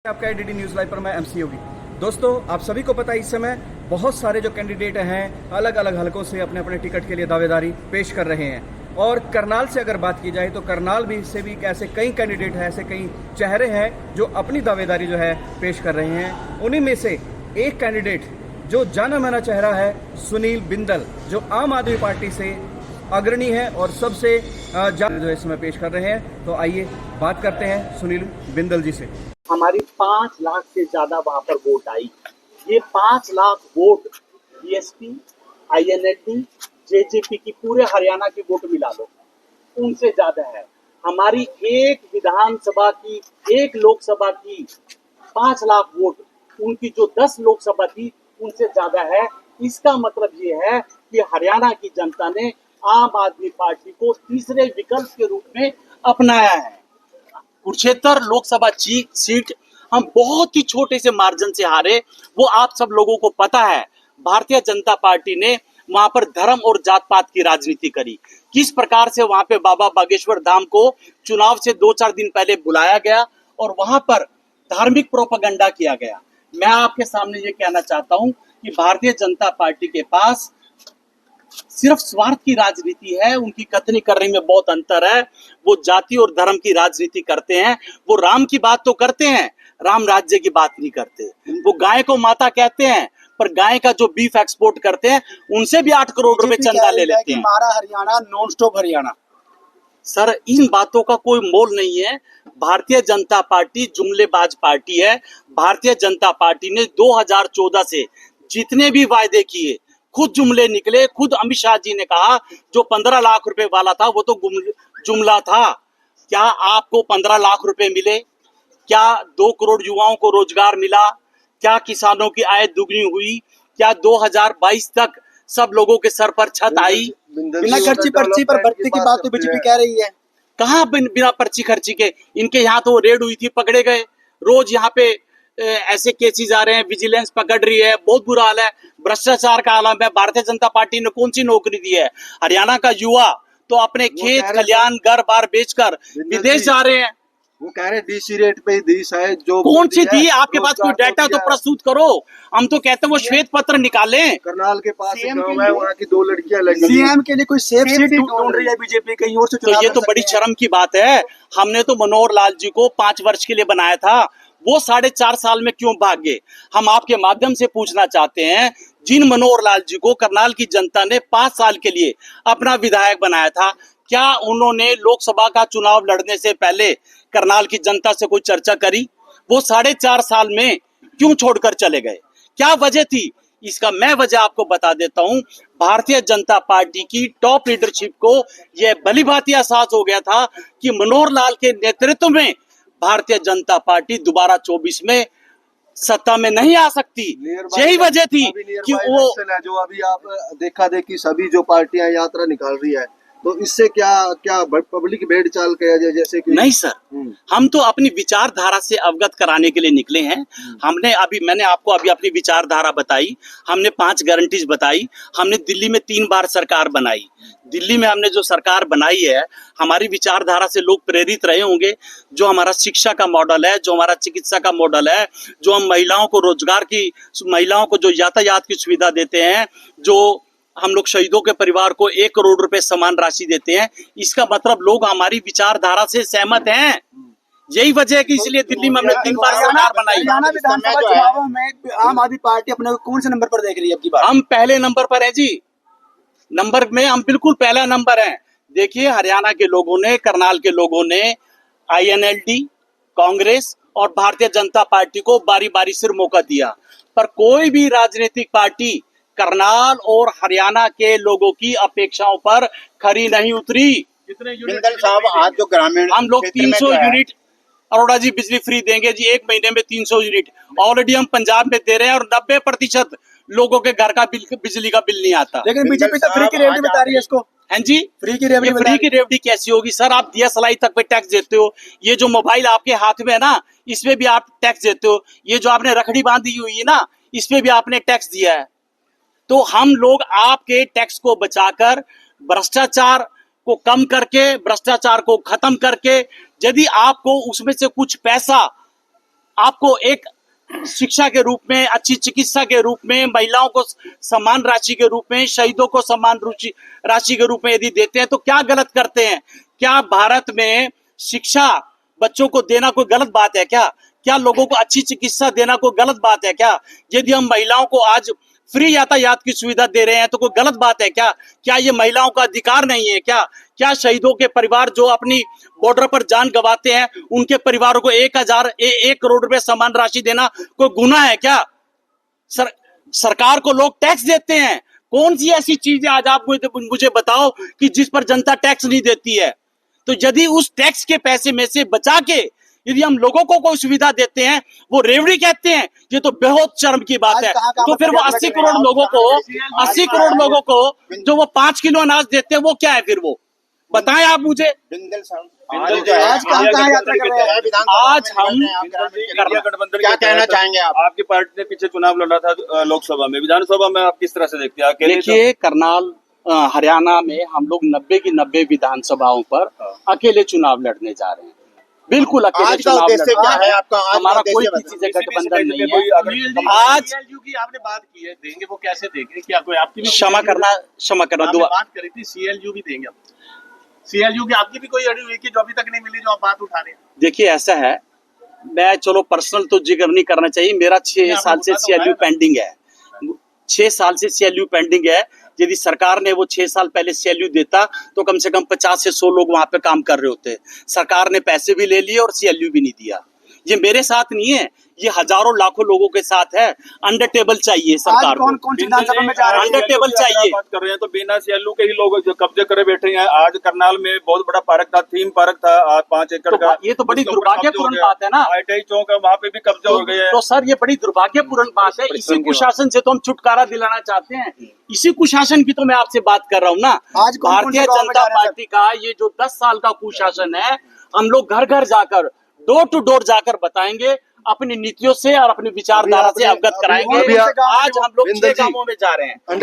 आपका ADD news live पर मैं एमसी योगी। दोस्तों, आप सभी को पता है इस समय बहुत सारे जो कैंडिडेट हैं अलग अलग हलकों से अपने अपने टिकट के लिए दावेदारी पेश कर रहे हैं। और करनाल से अगर बात की जाए तो करनाल भी से भी ऐसे कई कैंडिडेट हैं, ऐसे कई चेहरे हैं जो अपनी दावेदारी जो है पेश कर रहे हैं। उन्हीं में से एक कैंडिडेट जो जाना माना चेहरा है सुनील बिंदल, जो आम आदमी पार्टी से अग्रणी है और सबसे जो इस समय पेश कर रहे हैं। तो आइए बात करते हैं सुनील बिंदल जी से। हमारी 5 लाख से ज्यादा वहां पर वोट आई। ये 5 lakh vote BSP, INLD, JJP की पूरे हरियाणा की वोट मिला लो, उनसे ज्यादा है। हमारी एक विधानसभा की, एक लोकसभा की 5 लाख वोट, उनकी जो 10 लोकसभा थी उनसे ज्यादा है। इसका मतलब ये है कि हरियाणा की जनता ने आम आदमी पार्टी को तीसरे विकल्प के रूप में अपनाया है। कुरुक्षेत्र लोकसभा सीट हम बहुत ही छोटे से मार्जिन से हारे, वो आप सब लोगों को पता है। भारतीय जनता पार्टी ने वहां पर धर्म और जात पात की राजनीति करी। किस प्रकार से वहां पे बाबा बागेश्वर धाम को चुनाव से 2-4 दिन पहले बुलाया गया और वहां पर धार्मिक प्रोपेगेंडा किया गया। मैं आपके सामने ये कहना चाहता हूं कि भारतीय जनता पार्टी के पास सिर्फ स्वार्थ की राजनीति है, उनकी कथनी करने में बहुत अंतर है। वो जाति और धर्म की राजनीति करते हैं। वो राम की बात तो करते हैं, राम राज्य की बात नहीं करते। वो गाय को माता कहते हैं, पर गाय का जो बीफ एक्सपोर्ट करते हैं उनसे भी 8 करोड़ रुपए चंदा ले लेते हैं। हमारा Haryana non stop Haryana. Sir, इन बातों का कोई मोल नहीं है। भारतीय जनता पार्टी जुमलेबाज पार्टी है। भारतीय जनता पार्टी ने 2014 से जितने भी वायदे किए खुद जुमले निकले। खुद अमित शाह जी ने कहा जो 15 लाख रुपए वाला था वो तो जुमला था। क्या आपको 15 लाख रुपए मिले? क्या 2 करोड़ युवाओं को रोजगार मिला? क्या किसानों की आय दुगनी हुई? क्या 2022 तक सब लोगों के सर पर छत आई? बिना खर्ची पर्ची पर भर्ती की बात तो बीजेपी कह रही है। कहाँ बिना पर्ची खर्ची के? इनके यहाँ तो रेड हुई थी, पकड़े गए। रोज यहाँ पे ऐसे केसेस आ रहे हैं, विजिलेंस पकड़ रही है, बहुत बुरा हाल है। भ्रष्टाचार का आलम है। भारतीय जनता पार्टी ने कौन सी नौकरी दी है? हरियाणा का युवा तो अपने खेत खलियान घर बार बेचकर विदेश जा रहे हैं। वो कह रहे डीसी रेट पे दी शायद जो कौन सी दी? आपके पास कोई डाटा तो प्रस्तुत करो। हम तो कहते हैं वो श्वेत पत्र निकालें। करनाल के पास गांव है, वहाँ की 2 लड़कियां लगी। सीएम के लिए कोई सेफ सीट ढूंढ रही है बीजेपी कहीं और से। तो ये तो बड़ी शर्म की बात है। हमने तो मनोहर लाल जी को 5 वर्ष के लिए बनाया था, वो 4.5 साल में क्यों भाग गए? हम आपके माध्यम से पूछना चाहते हैं, जिन मनोहर लाल जी को करनाल की जनता ने 5 साल के लिए अपना विधायक बनाया था, क्या उन्होंने लोकसभा का चुनाव लड़ने से पहले करनाल की जनता से कोई चर्चा करी? वो 4.5 साल में क्यों छोड़कर चले गए? क्या वजह थी? इसका मैं वजह आपको बता देता हूं। भारतीय जनता पार्टी की टॉप लीडरशिप को यह भलीभांति एहसास हो गया था कि मनोहर लाल के नेतृत्व में भारतीय जनता पार्टी दोबारा 24 में सत्ता में नहीं आ सकती। यही वजह थी कि वो जो अभी आप देखा देखी सभी जो पार्टियां यात्रा निकाल रही है, तो इससे क्या क्या पब्लिक भेड़ चाल किया जाए जैसे कि? नहीं सर, हम तो अपनी विचारधारा से अवगत कराने के लिए निकले हैं। मैंने आपको अभी अपनी विचारधारा बताई, हमने 5 गारंटीज बताई। हमने दिल्ली में 3 बार सरकार बनाई। दिल्ली में हमने जो सरकार बनाई है, हमारी विचारधारा से लोग प्रेरित रहे होंगे। जो हमारा शिक्षा का मॉडल है, जो हमारा चिकित्सा का मॉडल है, जो हम महिलाओं को रोजगार की, महिलाओं को जो यातायात की सुविधा देते हैं, जो हम लोग शहीदों के परिवार को 1 करोड़ रुपए समान राशि देते हैं, इसका मतलब लोग हमारी विचारधारा से सहमत हैं। यही वजह है कि इसलिए दिल्ली में हमने 3 बार सरकार बनाई। हरियाणा विधानसभा चुनावों में आम आदमी पार्टी अपने को कौन से नंबर पर देख रही है अब की बार? हम पहले नंबर पर है जी। नंबर में हम बिल्कुल पहला नंबर है। देखिए, हरियाणा के लोगों ने, करनाल के लोगों ने आईएनएलडी, कांग्रेस और भारतीय जनता पार्टी को बारी बारी से मौका दिया, पर कोई भी राजनीतिक पार्टी करनाल और हरियाणा के लोगों की अपेक्षाओं पर खरी नहीं उतरी। बिंदल साहब, आज जो ग्रामीण हम लोग 300 यूनिट अरोड़ा जी बिजली फ्री देंगे जी, 1 महीने में 300 यूनिट ऑलरेडी हम पंजाब में दे रहे हैं और 90% लोगों के घर का बिजली का बिल नहीं आता। लेकिन बीजेपी तो फ्री की रेवड़ी बता रही है इसको। हाँ जी, फ्री की रेवड़ी कैसी होगी सर? आप दिया सलाई तक पे टैक्स देते हो। ये जो मोबाइल आपके हाथ में है ना, इसमें भी आप टैक्स देते हो। ये जो आपने रखड़ी बांधी हुई है ना, इसमें भी आपने टैक्स दिया है। तो हम लोग आपके टैक्स को बचाकर, भ्रष्टाचार को कम करके, भ्रष्टाचार को खत्म करके, यदि आपको उसमें से कुछ पैसा आपको एक शिक्षा के रूप में, अच्छी चिकित्सा के रूप में, महिलाओं को समान राशि के रूप में, शहीदों को समान राशि के रूप में यदि देते हैं तो क्या गलत करते हैं? क्या भारत में शिक्षा बच्चों को देना कोई गलत बात है क्या? क्या लोगों को अच्छी चिकित्सा देना कोई गलत बात है क्या? यदि हम महिलाओं को आज फ्री यातायात की सुविधा दे रहे हैं तो कोई गलत बात है क्या? क्या ये महिलाओं का अधिकार नहीं है क्या? क्या शहीदों के परिवार जो अपनी बॉर्डर पर जान गंवाते हैं उनके परिवारों को 1 करोड़ रुपए समान राशि देना कोई गुनाह है क्या? सरकार को लोग टैक्स देते हैं। कौन सी ऐसी चीज है आज आप मुझे बताओ कि जिस पर जनता टैक्स नहीं देती है? तो यदि उस टैक्स के पैसे में से बचा के यदि हम लोगों को कोई सुविधा देते हैं, वो रेवड़ी कहते हैं, ये तो बहुत शर्म की बात है। तो फिर वो 80 करोड़ लोगों को जो वो 5 किलो अनाज देते हैं वो क्या है फिर? वो बताएं आप मुझे। आज कहाँ यात्रा कर रहे हैं? आज हम गठबंधन क्या कहना चाहेंगे आप? आपकी पार्टी ने पीछे चुनाव लड़ा था लोकसभा में, विधानसभा में आप किस तरह से देखते हैं? देखिए, करनाल हरियाणा में हम लोग 90 की 90 विधानसभाओं पर अकेले चुनाव लड़ने जा रहे हैं। बिल्कुल अकेले चुनाव लड़ क्या है आपका? हमारा कोई किसी से गठबंधन नहीं है। आज की आपने बात की है, देंगे वो कैसे देंगे? क्या कोई आपकी भी क्षमा करना दुआ बात करी थी सीएलयू भी देंगे आप? सीएलयू की आपकी भी कोई अड़ी हुई कि जो अभी तक नहीं मिली, जो आप बात उठा रहे हैं? देखिए, ऐसा है, मैं चलो पर्सनल तो जिक्र नहीं करना चाहिए। मेरा 6 साल से सीएलयू पेंडिंग है। 6 साल से सीएलयू पेंडिंग है। यदि सरकार ने वो 6 साल पहले सीएलयू देता तो कम से कम 50 से 100 लोग वहां पे काम कर रहे होते। सरकार ने पैसे भी ले लिए और सीएलयू भी नहीं दिया। ये मेरे साथ नहीं है, ये हजारों लाखों लोगों के साथ है। अंडर टेबल चाहिए सरकार को। कौन विधानसभा में जा रहे हैं? अंडर टेबल चाहिए। बात कर रहे हैं तो बिना सीएलयू के ही लोग जो कब्जे करे बैठे हैं। आज करनाल में बहुत बड़ा पार्क था, थीम पार्क था, 5 एकड़ का। ये तो बड़ी दुर्भाग्यपूर्ण बात है ना। ITI चौक है, वहाँ पे भी कब्जा हो गए हैं। तो सर, ये बड़ी दुर्भाग्यपूर्ण बात है। इसी कुशासन से तो हम छुटकारा दिलाना चाहते हैं। इसी कुशासन की तो मैं आपसे बात कर रहा हूँ ना। आज भारतीय जनता पार्टी का ये जो 10 साल का कुशासन है, हम लोग घर घर जाकर, डोर टू डोर जाकर बताएंगे, अपनी नीतियों से और अपनी विचारधारा से अवगत कराएंगे। आज हम लोग 6 गांवों में जा रहे हैं।